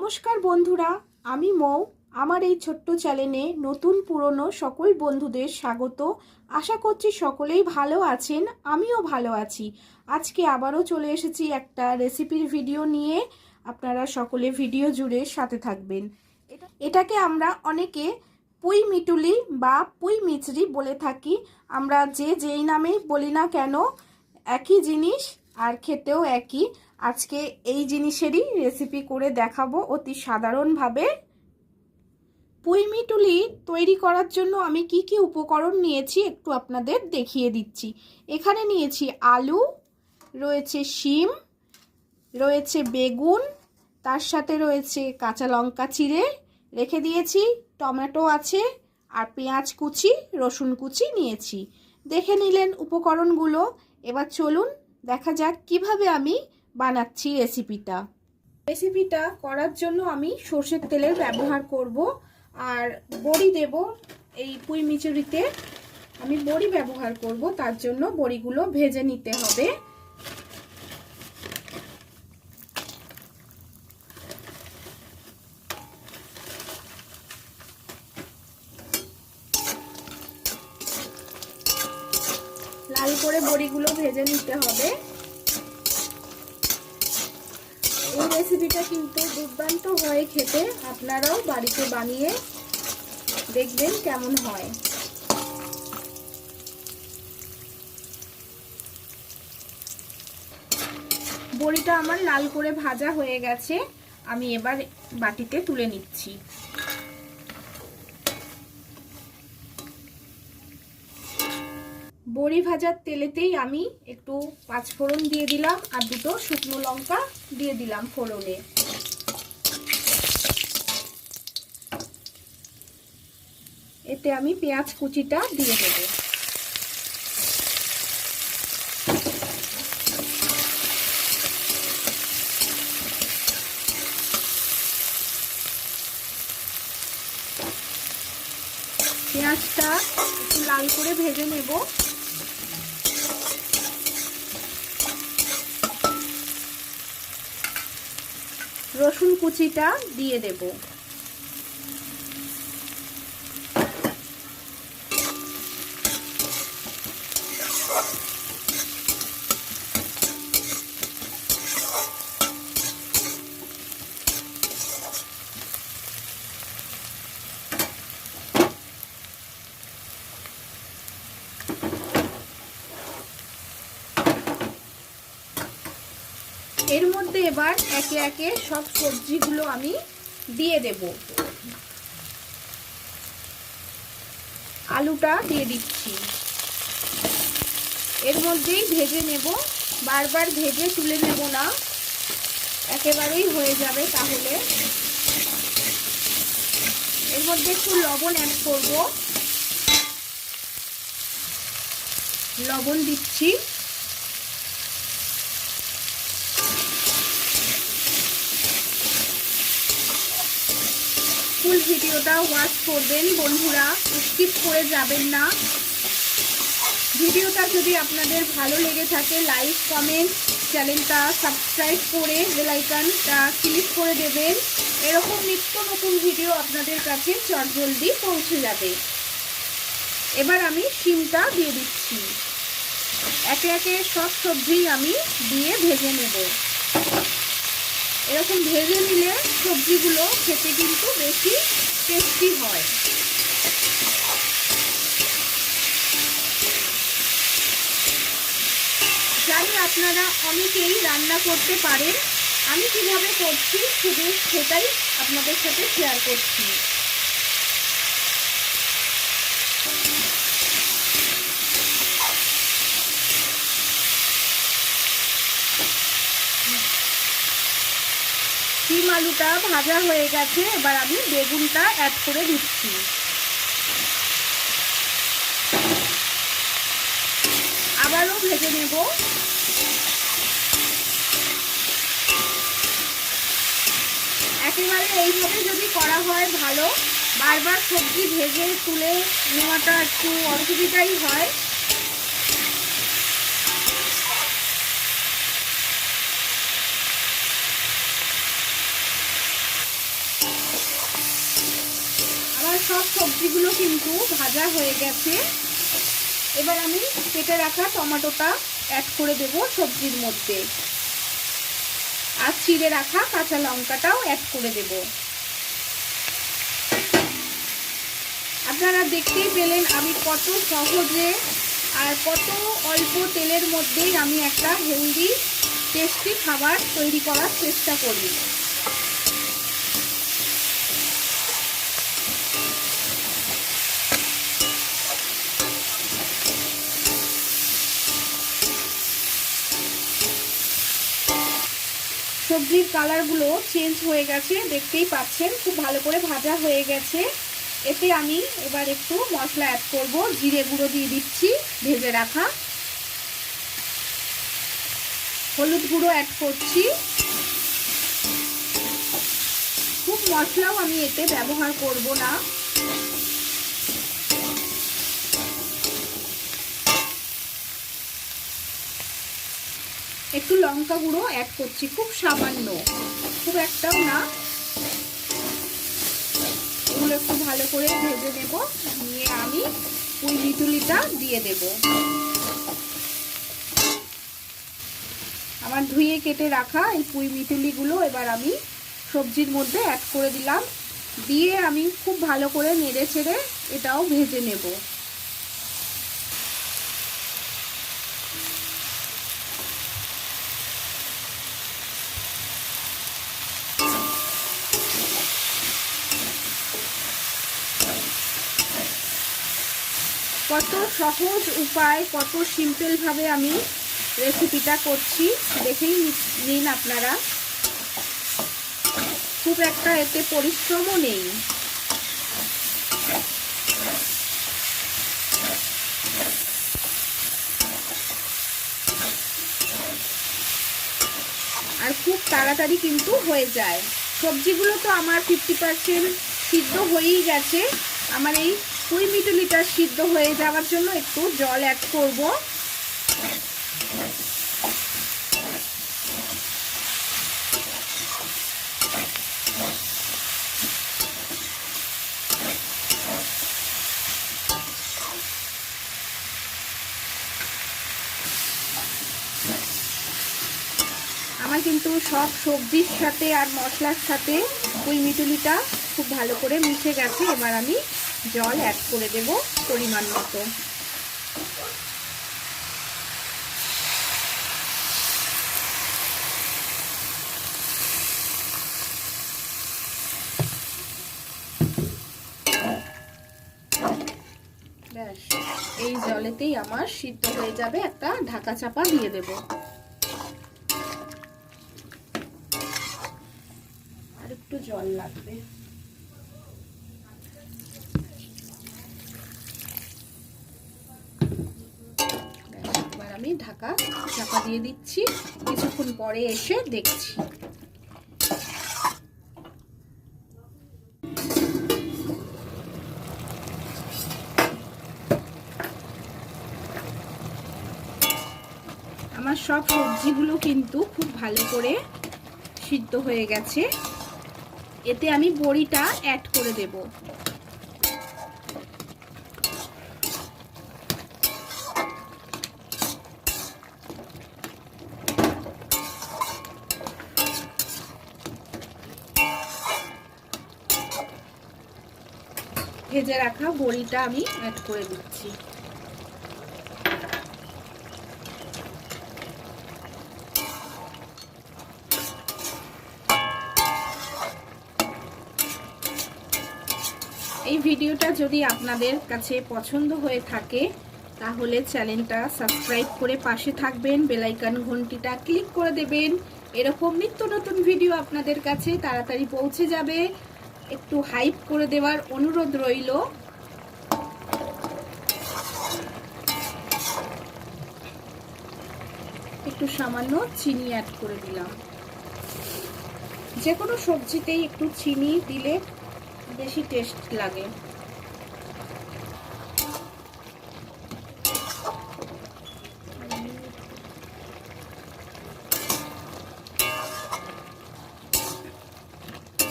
নমস্কার বন্ধুরা, আমি মৌ। আমার এই ছোট্ট চ্যানেলে নতুন পুরনো সকল বন্ধুদের স্বাগত। আশা করছি সকলেই ভালো আছেন, আমিও ভালো আছি। আজকে আবারও চলে এসেছি একটা রেসিপির ভিডিও নিয়ে। আপনারা সকলে ভিডিও জুড়ে সাথে থাকবেন। এটাকে আমরা অনেকে পুঁই মিটুলি বা পুঁই মিচড়ি বলে থাকি। আমরা যেই নামেই বলি না কেন, একই জিনিস আর খেতেও একই। আজকে এই জিনিসেরই রেসিপি করে দেখাবো অতি সাধারণভাবে। পুঁই মিটুলি তৈরি করার জন্য আমি কি কি উপকরণ নিয়েছি একটু আপনাদের দেখিয়ে দিচ্ছি। এখানে নিয়েছি আলু, রয়েছে শিম, রয়েছে বেগুন, তার সাথে রয়েছে কাঁচা লঙ্কা চিড়ে রেখে দিয়েছি, টমেটো আছে, আর পেঁয়াজ কুচি, রসুন কুচি নিয়েছি। দেখে নিলেন উপকরণগুলো। এবার চলুন দেখা যাক কিভাবে আমি বানাচ্ছি রেসিপিটা করার জন্য আমি সর্ষের তেলের ব্যবহার করব, আর বড়ি দেব। এই পুঁই মিচুরিতে আমি বড়ি ব্যবহার করব, তার জন্য বড়িগুলো ভেজে নিতে হবে। লাল করে বড়িগুলো ভেজে নিতে হবে। এই রেসিপিটা কিন্তু দুর্দান্ত হয় খেতে, আপনারাও বাড়িতে বানিয়ে দেখবেন কেমন হয়। বড়িটা আমার লাল করে ভাজা হয়ে গেছে, আমি এবার বাটিতে তুলে নিচ্ছি। বড়ি ভাজার তেলেতেই আমি একটু পাঁচফোড়ন দিয়ে দিলাম আর দুটো শুকনো লঙ্কা দিয়ে দিলাম ফোড়নে। এতে আমি পেঁয়াজ কুচিটা দিয়ে দেব। পেঁয়াজটা একটু লাল করে ভেজে নেব। রসুন কুচিটা দিয়ে দেব। এর মধ্যে এবার একে একে সব সবজিগুলো আমি দিয়ে দেব। আলুটা দিয়ে দিচ্ছি, এর মধ্যেই ভেজে নেব। বারবার ভেজে তুলে নেব না, একেবারেই হয়ে যাবে তাহলে। এর মধ্যে একটু লবণ অ্যাড করব, লবণ দিচ্ছি। ফুল ভিডিওটা ওয়াচ করবেন বন্ধুরা, স্কিপ করে যাবেন না। ভিডিওটা যদি আপনাদের ভালো লেগে থাকে লাইক কমেন্ট, চ্যানেলটা সাবস্ক্রাইব করে বেল আইকনটা ক্লিক করে দেবেন। এরকম নিত্য নতুন ভিডিও আপনাদের কাছে চটজলদি পৌঁছে যাবে। এবার আমি শিমটা দিয়ে দিচ্ছি। একে একে সব সবজি আমি দিয়ে ভেজে নেব। এরকম ভেজে নিলে সবজিগুলো খেতে কিন্তু বেশি টেস্টি হয়। জানি আপনারা অনেকেই রান্না করতে পারেন, আমি কিভাবে করছি শুধু সেটাই আপনাদের সাথে শেয়ার করছি। শিম আলুটা ভাজা হয়ে গেছে, এবার আমি বেগুনটা অ্যাড করে দিচ্ছি। আবারও ভেজে নেব। একেবারে এইভাবে যদি করা হয় ভালো, বারবার সবজি ভেজে তুলে নেওয়াটা একটু অসুবিধাই হয়। সবজিগুলো কিন্তু ভাজা হয়ে গেছে। এবার আমি কেটে রাখা টমেটোটা অ্যাড করে দেব সবজির মধ্যে, আর চিড়ে রাখা কাঁচা লঙ্কাটাও অ্যাড করে দেব। আপনারা দেখতেই পেলেন আমি কত সহজে আর কত অল্প তেলের মধ্যেই আমি একটা হেলদি টেস্টি খাবার তৈরি করার চেষ্টা করি। সবজির কালারগুলো চেঞ্জ হয়ে গেছে, দেখতেই পাচ্ছেন খুব ভালো করে ভাজা হয়ে গেছে। এতে আমি এবার একটু মশলা অ্যাড করব, জিরে গুঁড়ো দিয়ে দিচ্ছি ভেজে রাখা, হলুদ গুঁড়ো অ্যাড করছি। খুব মশলাও আমি এতে ব্যবহার করব না। একটু লঙ্কা গুঁড়ো অ্যাড করছি, খুব সামান্য, খুব একটাও না। এগুলো একটু ভালো করে ভেজে নেব, নিয়ে আমি পুঁই মিতুলিটা দিয়ে দেব। আমার ধুয়ে কেটে রাখা এই পুঁই মিতুলিগুলো এবার আমি সবজির মধ্যে অ্যাড করে দিলাম, দিয়ে আমি খুব ভালো করে নেড়ে ছেড়ে এটাও ভেজে নেব। কত সহজ উপায়, কত সিম্পল ভাবে আমি রেসিপিটা করছি, দেখেই নিন আপনারা। খুব একটা এতে পরিশ্রমও নেই। আর খুব তাড়াতাড়ি কিন্তু হয়ে যায়। সবজিগুলো তো আমার 50% সিদ্ধ হয়েই গেছে। আমার এই পুঁই মিতুলিটা সিদ্ধ হয়ে যাওয়ার জন্য একটু জল অ্যাড করব। আমার কিন্তু সব সবজির সাথে আর মশলার সাথে পুঁই মিতুলিটা খুব ভালো করে মিশে গেছে। এবার আমি জল অ্যাড করে দেব পরিমাণ মতো। ব্যাস, এই জলেতেই আমার সিদ্ধ হয়ে যাবে। একটা ঢাকা চাপা দিয়ে দেব। আর একটু জল লাগবে। এবার আমি ঢাকা চাপা দিয়ে দিচ্ছি, কিছুক্ষণ পরে এসে দেখছি। আমার সব সবজিগুলো কিন্তু খুব ভালো করে সিদ্ধ হয়ে গেছে। এতে আমি বড়িটা অ্যাড করে দেব। ভেজে রাখা বড়িটা আমি অ্যাড করে দিচ্ছি। এই ভিডিওটা যদি আপনাদের কাছে পছন্দ হয়ে থাকে তাহলে চ্যানেলটা সাবস্ক্রাইব করে পাশে থাকবেন, বেল আইকন ঘন্টিটা ক্লিক করে দেবেন। এরকম নিত্য নতুন ভিডিও আপনাদের কাছে তাড়াতাড়ি পৌঁছে যাবে। একটু হাইপ করে দেওয়ার অনুরোধ রইল। একটু সামান্য চিনি অ্যাড করে দিলাম। যে কোনো সবজিতেই একটু চিনি দিলে বেশি টেস্ট লাগে।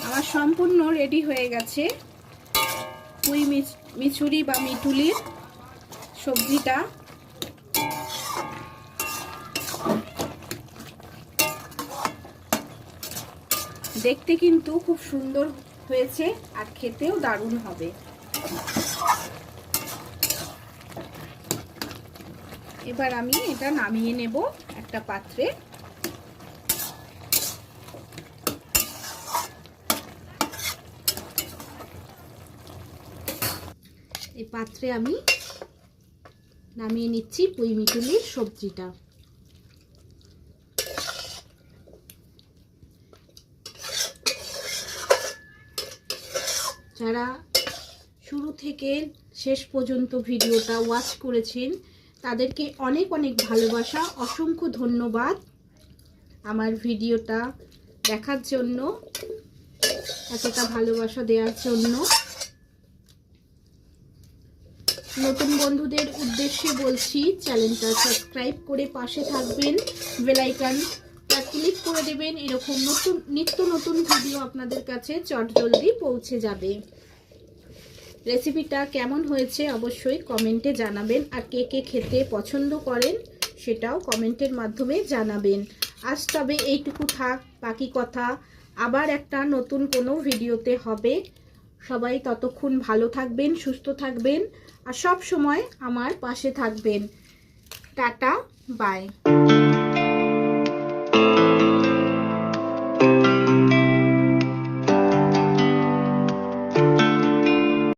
আমার সম্পূর্ণ রেডি হয়ে গেছে মিছুরি বা মিঠুলির সবজিটা। দেখতে কিন্তু খুব সুন্দর হয়েছে আর খেতেও দারুণ হবে। এবার আমি এটা নামিয়ে নেব একটা পাত্রে। এই পাত্রে আমি নামিয়ে নিচ্ছি পুঁই মিঠুলির সবজিটা। যারা শুরু থেকে শেষ পর্যন্ত ভিডিওটা ওয়াচ করেছেন তাদেরকে অনেক অনেক ভালোবাসা, অসংখ্য ধন্যবাদ আমার ভিডিওটা দেখার জন্য, এতটা ভালোবাসা দেওয়ার জন্য। নতুন বন্ধুদের উদ্দেশ্যে বলছি, চ্যানেলটা সাবস্ক্রাইব করে পাশে থাকবেন, বেল আইকনটা ক্লিক করে দেবেন। এরকম নিত্য নতুন ভিডিও আপনাদের কাছে চটজলদি পৌঁছে যাবে। রেসিপিটা কেমন হয়েছে অবশ্যই কমেন্টে জানাবেন, আর কে কে খেতে পছন্দ করেন সেটাও কমেন্টের মাধ্যমে জানাবেন। আজ তবে এইটুকু থাক, বাকি কথা আবার একটা নতুন কোনো ভিডিওতে হবে। সবাই ততক্ষণ ভালো থাকবেন, সুস্থ থাকবেন আর সব সময় আমার পাশে থাকবেন। Tata, by.